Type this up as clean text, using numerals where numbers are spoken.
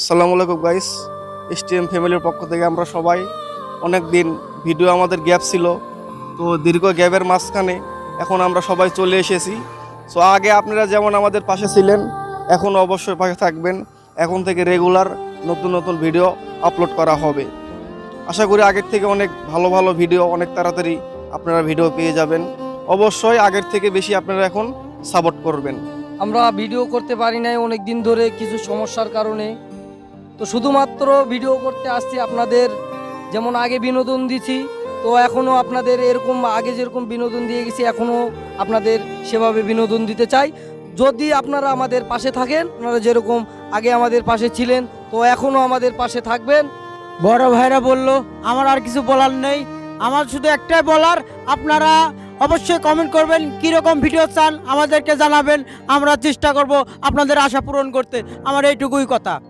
আসসালামু আলাইকুম guys, STM ফ্যামিলির পক্ষ থেকে আমরা সবাই অনেক দিন ভিডিও আমাদের গ্যাপ ছিল, তো দীর্ঘ গ্যাপের মাঝখানে এখন আমরা সবাই চলে এসেছি। সো আগে আপনারা যেমন আমাদের পাশে ছিলেন, এখন অবশ্যই পাশে থাকবেন। এখন থেকে রেগুলার নতুন নতুন ভিডিও আপলোড করা হবে। আশা করি আগের থেকে অনেক ভালো ভালো ভিডিও অনেক তাড়াতাড়ি আপনারা ভিডিও পেয়ে যাবেন। অবশ্যই আগের থেকে বেশি আপনারা এখন সাপোর্ট করবেন। আমরা ভিডিও করতে পারি নাই অনেক দিন ধরে কিছু সমস্যার কারণে, তো শুধুমাত্র ভিডিও করতে আসছি আপনাদের যেমন আগে বিনোদন দিছি, তো এখনও আপনাদের এরকম আগে যেরকম বিনোদন দিয়ে গেছি এখনও আপনাদের সেভাবে বিনোদন দিতে চাই। যদি আপনারা আমাদের পাশে থাকেন, আপনারা যেরকম আগে আমাদের পাশে ছিলেন, তো এখনও আমাদের পাশে থাকবেন। বড় ভাইরা বলল, আমার আর কিছু বলার নেই। আমার শুধু একটাই বলার, আপনারা অবশ্যই কমেন্ট করবেন, কীরকম ভিডিও চান আমাদেরকে জানাবেন। আমরা চেষ্টা করব আপনাদের আশা পূরণ করতে। আমার এইটুকুই কথা।